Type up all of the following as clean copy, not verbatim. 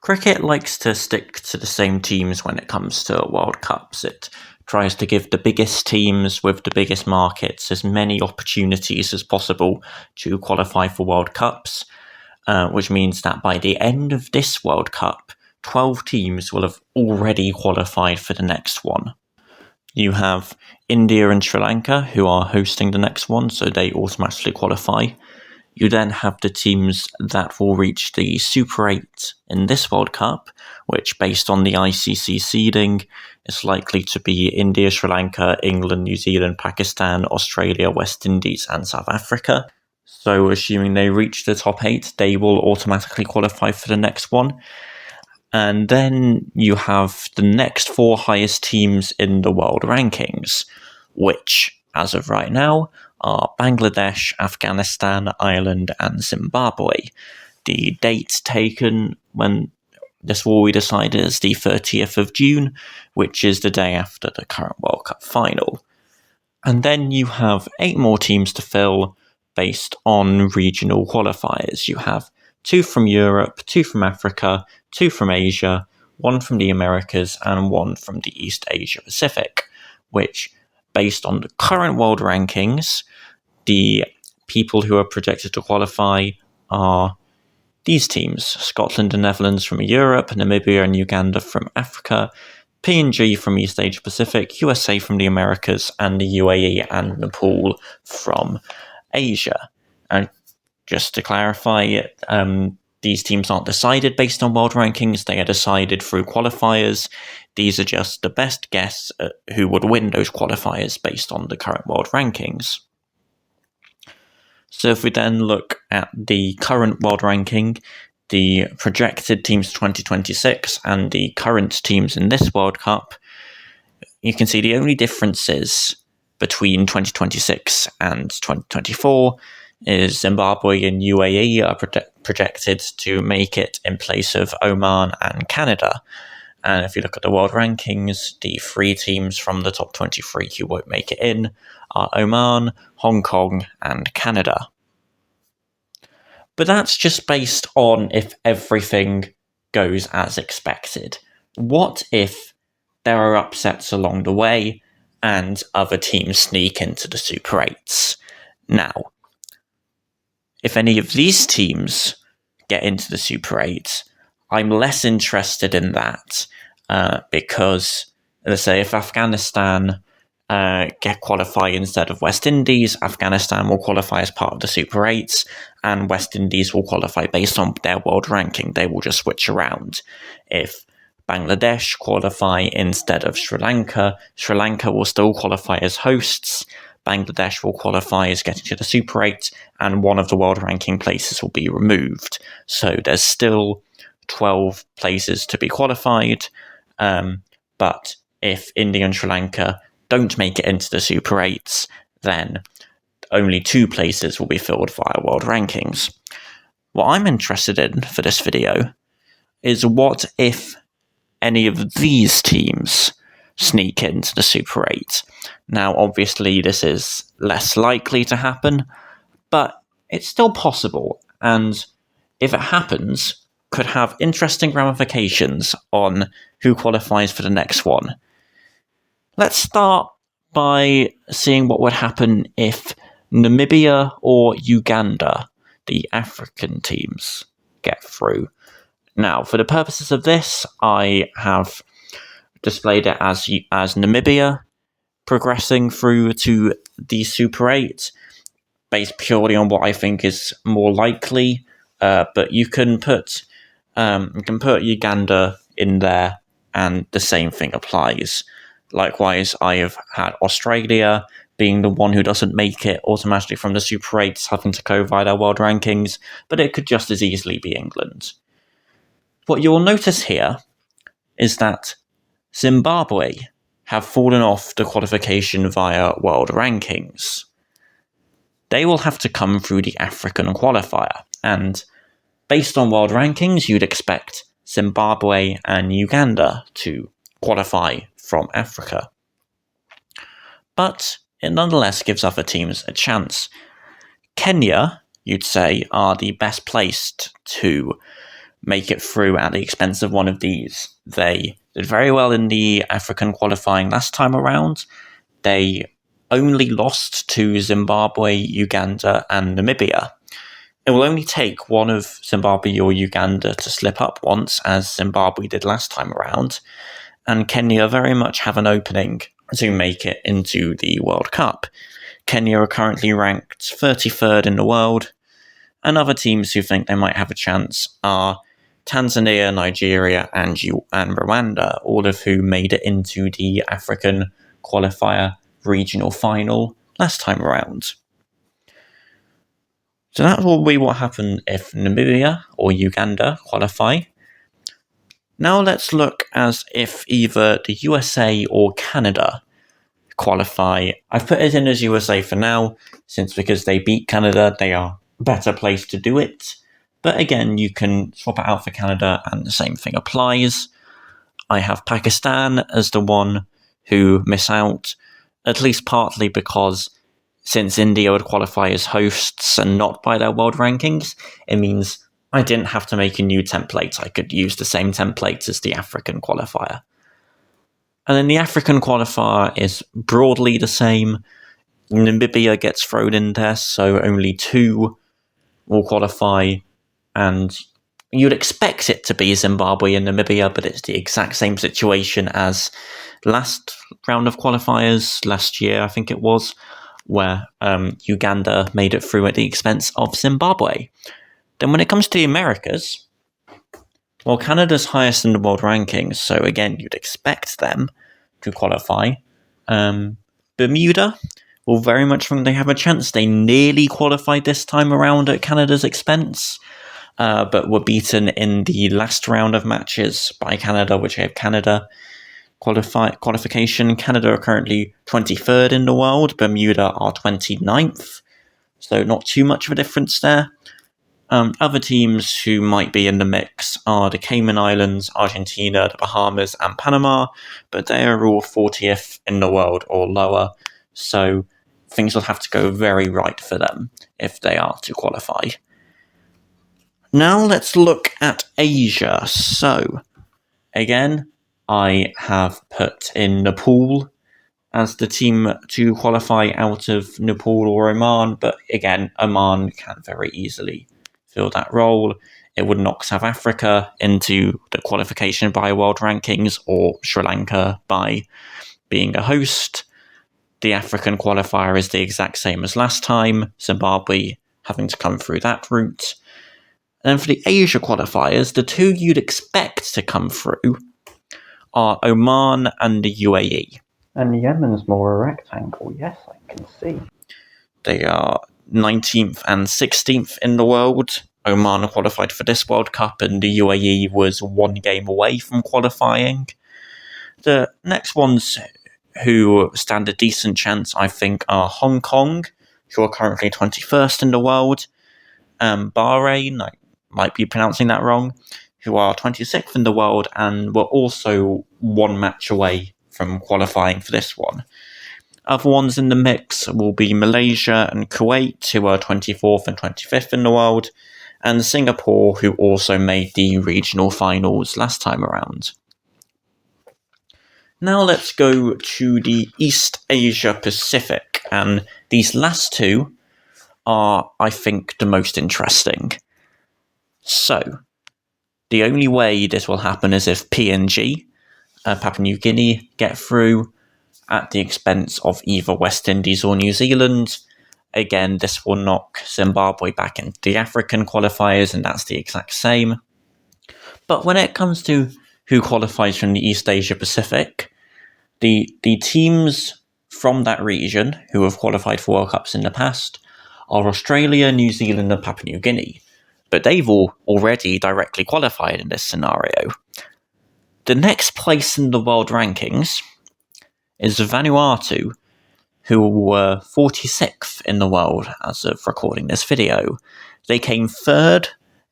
Cricket likes to stick to the same teams when it comes to World Cups. It tries to give the biggest teams with the biggest markets as many opportunities as possible to qualify for World Cups, which means that by the end of this World Cup, 12 teams will have already qualified for the next one. You have India and Sri Lanka, who are hosting the next one, so they automatically qualify. You then have the teams that will reach the Super 8 in this World Cup, which, based on the ICC seeding, is likely to be India, Sri Lanka, England, New Zealand, Pakistan, Australia, West Indies, and South Africa. So, assuming they reach the top 8, they will automatically qualify for the next one. And then you have the next 4 highest teams in the world rankings, which, as of right now, are Bangladesh, Afghanistan, Ireland, and Zimbabwe. The date taken when this will be decided is the 30th of June, which is the day after the current World Cup final. And then you have 8 more teams to fill based on regional qualifiers. You have 2 from Europe, 2 from Africa, 2 from Asia, 1 from the Americas, and 1 from the East Asia Pacific, which, based on the current world rankings, the people who are projected to qualify are these teams: Scotland and Netherlands from Europe, Namibia and Uganda from Africa, PNG from East Asia Pacific, USA from the Americas, and the UAE and Nepal from Asia. And just to clarify, these teams aren't decided based on world rankings, they are decided through qualifiers. These are just the best guess at who would win those qualifiers based on the current world rankings. So if we then look at the current world ranking, the projected teams 2026 and the current teams in this World Cup, you can see the only differences between 2026 and 2024 is Zimbabwe and UAE are projected to make it in place of Oman and Canada. And if you look at the world rankings, the 3 teams from the top 23 who won't make it in are Oman, Hong Kong, and Canada. But that's just based on if everything goes as expected. What if there are upsets along the way and other teams sneak into the Super 8s? Now, if any of these teams get into the Super 8, I'm less interested in that because, let's say, if Afghanistan get qualify instead of West Indies, Afghanistan will qualify as part of the Super 8s, and West Indies will qualify based on their world ranking. They will just switch around. If Bangladesh qualify instead of Sri Lanka will still qualify as hosts. Bangladesh will qualify as getting to the Super 8, and one of the world ranking places will be removed. So there's still 12 places to be qualified, but if India and Sri Lanka don't make it into the Super 8s, then only 2 places will be filled via world rankings. What I'm interested in for this video is what if any of these teams sneak into the Super 8. Now, obviously, this is less likely to happen, but it's still possible, and if it happens, could have interesting ramifications on who qualifies for the next one. Let's start by seeing what would happen if Namibia or Uganda, the African teams, get through. Now, for the purposes of this, I have displayed it as Namibia progressing through to the Super 8, based purely on what I think is more likely. But you can put Uganda in there, and the same thing applies. Likewise, I have had Australia being the one who doesn't make it automatically from the Super 8s, having to go via their world rankings, but it could just as easily be England. What you'll notice here is that Zimbabwe have fallen off the qualification via world rankings. They will have to come through the African qualifier, and based on world rankings, you'd expect Zimbabwe and Uganda to qualify from Africa. But it nonetheless gives other teams a chance. Kenya, you'd say, are the best placed to make it through at the expense of one of these. They did very well in the African qualifying last time around. They only lost to Zimbabwe, Uganda, and Namibia. It will only take one of Zimbabwe or Uganda to slip up once, as Zimbabwe did last time around, and Kenya very much have an opening to make it into the World Cup. Kenya are currently ranked 33rd in the world, and other teams who think they might have a chance are Tanzania, Nigeria, and Rwanda, all of whom made it into the African qualifier regional final last time around. So that will be what happened if Namibia or Uganda qualify. Now let's look as if either the USA or Canada qualify. I've put it in as USA for now, since because they beat Canada, they are better placed to do it. But again, you can swap it out for Canada and the same thing applies. I have Pakistan as the one who miss out, at least partly because since India would qualify as hosts and not by their world rankings, it means I didn't have to make a new template. I could use the same template as the African qualifier. And then the African qualifier is broadly the same. Namibia gets thrown in there, so only 2 will qualify, and you'd expect it to be Zimbabwe and Namibia, but it's the exact same situation as last round of qualifiers, last year I think it was, where Uganda made it through at the expense of Zimbabwe. Then when it comes to the Americas, well, Canada's highest in the world rankings, so again, you'd expect them to qualify. Bermuda will very much think they have a chance. They nearly qualified this time around at Canada's expense, but were beaten in the last round of matches by Canada, which gave Canada qualification. Canada are currently 23rd in the world. Bermuda are 29th, so not too much of a difference there. Other teams who might be in the mix are the Cayman Islands, Argentina, the Bahamas, and Panama, but they are all 40th in the world or lower, so things will have to go very right for them if they are to qualify. Now let's look at Asia. So, again, I have put in Nepal as the team to qualify out of Nepal or Oman, but again, Oman can very easily fill that role. It would knock South Africa into the qualification by world rankings, or Sri Lanka by being a host. The African qualifier is the exact same as last time, Zimbabwe having to come through that route. And then for the Asia qualifiers, the 2 you'd expect to come through are Oman and the UAE. And Yemen's more a rectangle, yes, I can see. They are 19th and 16th in the world. Oman qualified for this World Cup, and the UAE was 1 game away from qualifying. The next ones who stand a decent chance, I think, are Hong Kong, who are currently 21st in the world, Bahrain, I might be pronouncing that wrong, who are 26th in the world and were also 1 match away from qualifying for this one. Other ones in the mix will be Malaysia and Kuwait, who are 24th and 25th in the world, and Singapore, who also made the regional finals last time around. Now let's go to the East Asia Pacific, and these last 2 are, I think, the most interesting. So, the only way this will happen is if PNG, Papua New Guinea, get through at the expense of either West Indies or New Zealand. Again, this will knock Zimbabwe back into the African qualifiers, and that's the exact same. But when it comes to who qualifies from the East Asia Pacific, the teams from that region who have qualified for World Cups in the past are Australia, New Zealand, and Papua New Guinea. But they've all already directly qualified in this scenario. The next place in the world rankings is Vanuatu, who were 46th in the world as of recording this video. They came 3rd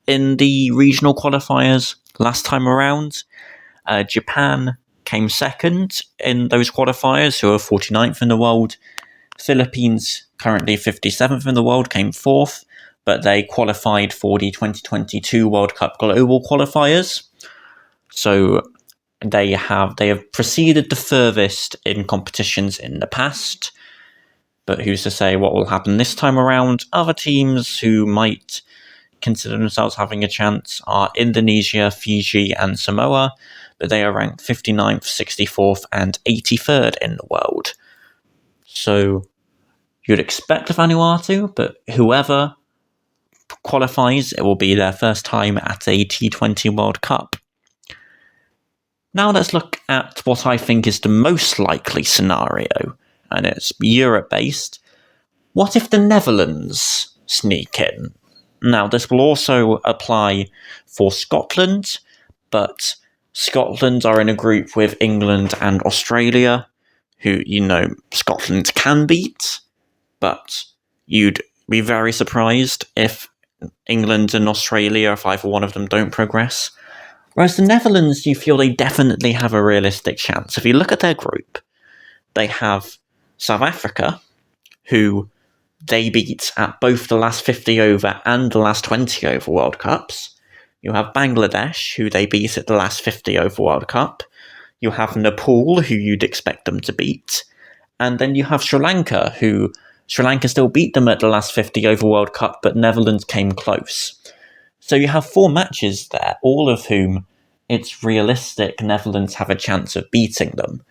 in the regional qualifiers last time around. Japan came 2nd in those qualifiers, who are 49th in the world. Philippines, currently 57th in the world, came 4th. but they qualified for the 2022 World Cup Global qualifiers. So they have proceeded the furthest in competitions in the past, but who's to say what will happen this time around? Other teams who might consider themselves having a chance are Indonesia, Fiji, and Samoa, but they are ranked 59th, 64th, and 83rd in the world. So you'd expect Vanuatu, but whoever qualifies, it will be their first time at a T20 World Cup. Now let's look at what I think is the most likely scenario, and it's Europe-based. What if the Netherlands sneak in? Now, this will also apply for Scotland, but Scotland are in a group with England and Australia, who, Scotland can beat, but you'd be very surprised if England and Australia, if either one of them don't progress. Whereas the Netherlands, you feel they definitely have a realistic chance. If you look at their group, they have South Africa, who they beat at both the last 50 over and the last 20 over World Cups. You have Bangladesh, who they beat at the last 50 over World Cup. You have Nepal, who you'd expect them to beat. And then you have Sri Lanka, who Sri Lanka still beat them at the last 50 over World Cup, but Netherlands came close. So you have 4 matches there, all of whom it's realistic Netherlands have a chance of beating them.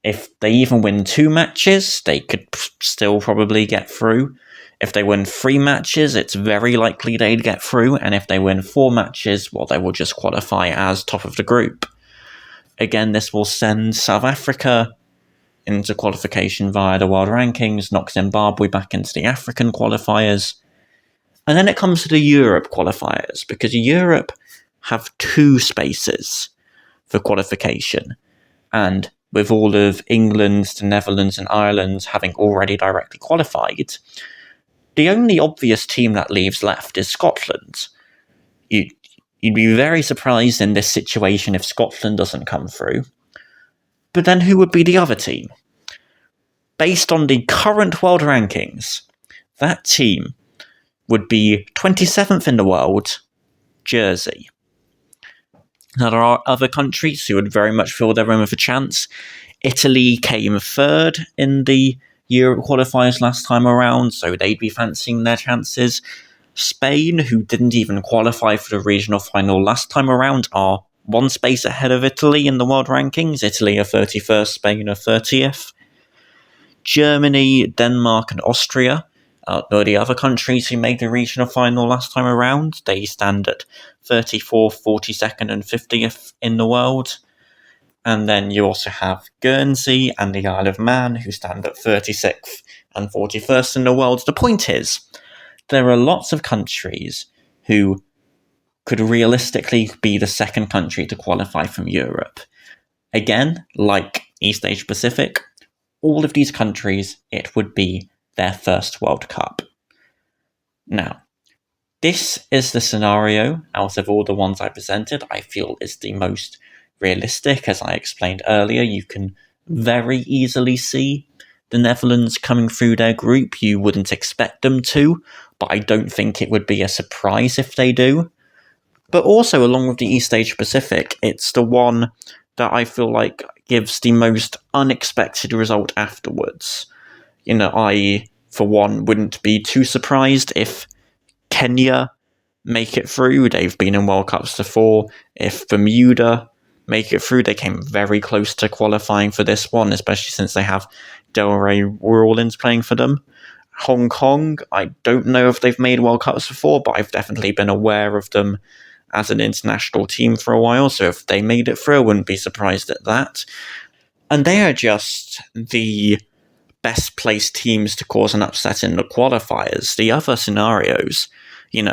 If they even win 2 matches, they could still probably get through. If they win 3 matches, it's very likely they'd get through. And if they win 4 matches, well, they will just qualify as top of the group. Again, this will send South Africa into qualification via the world rankings, knock Zimbabwe back into the African qualifiers. And then it comes to the Europe qualifiers, because Europe have 2 spaces for qualification. And with all of England, the Netherlands, and Ireland having already directly qualified, the only obvious team that leaves left is Scotland. You'd be very surprised in this situation if Scotland doesn't come through. But then who would be the other team? Based on the current world rankings, that team would be 27th in the world, Jersey. Now, there are other countries who would very much feel they're in with a chance. Italy came 3rd in the Europe qualifiers last time around, so they'd be fancying their chances. Spain, who didn't even qualify for the regional final last time around, are 1 space ahead of Italy in the world rankings. Italy are 31st, Spain are 30th. Germany, Denmark, and Austria are the other countries who made the regional final last time around. They stand at 34th, 42nd, and 50th in the world. And then you also have Guernsey and the Isle of Man, who stand at 36th and 41st in the world. The point is, there are lots of countries who could realistically be the second country to qualify from Europe. Again, like East Asia Pacific, all of these countries, it would be their first World Cup. Now, this is the scenario out of all the ones I presented I feel is the most realistic. As I explained earlier, you can very easily see the Netherlands coming through their group. You wouldn't expect them to, but I don't think it would be a surprise if they do. But also, along with the East Asia Pacific, it's the one that I feel like gives the most unexpected result afterwards. I, for one, wouldn't be too surprised if Kenya make it through. They've been in World Cups before. If Bermuda make it through, they came very close to qualifying for this one, especially since they have Delray Rawlins playing for them. Hong Kong, I don't know if they've made World Cups before, but I've definitely been aware of them as an international team for a while, so if they made it through, I wouldn't be surprised at that. And they are just the best placed teams to cause an upset in the qualifiers. The other scenarios, in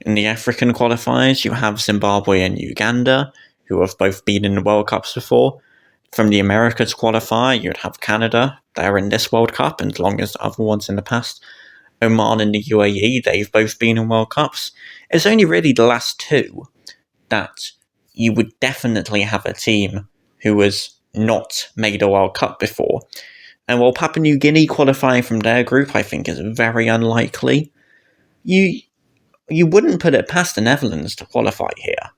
the African qualifiers, you have Zimbabwe and Uganda, who have both been in the World Cups before. From the Americas qualifier, you'd have Canada. They're in this World Cup, and as long as the other ones in the past. Oman and the UAE, they've both been in World Cups. It's only really the last 2 that you would definitely have a team who has not made a World Cup before. And while Papua New Guinea qualifying from their group, I think, is very unlikely, you wouldn't put it past the Netherlands to qualify here.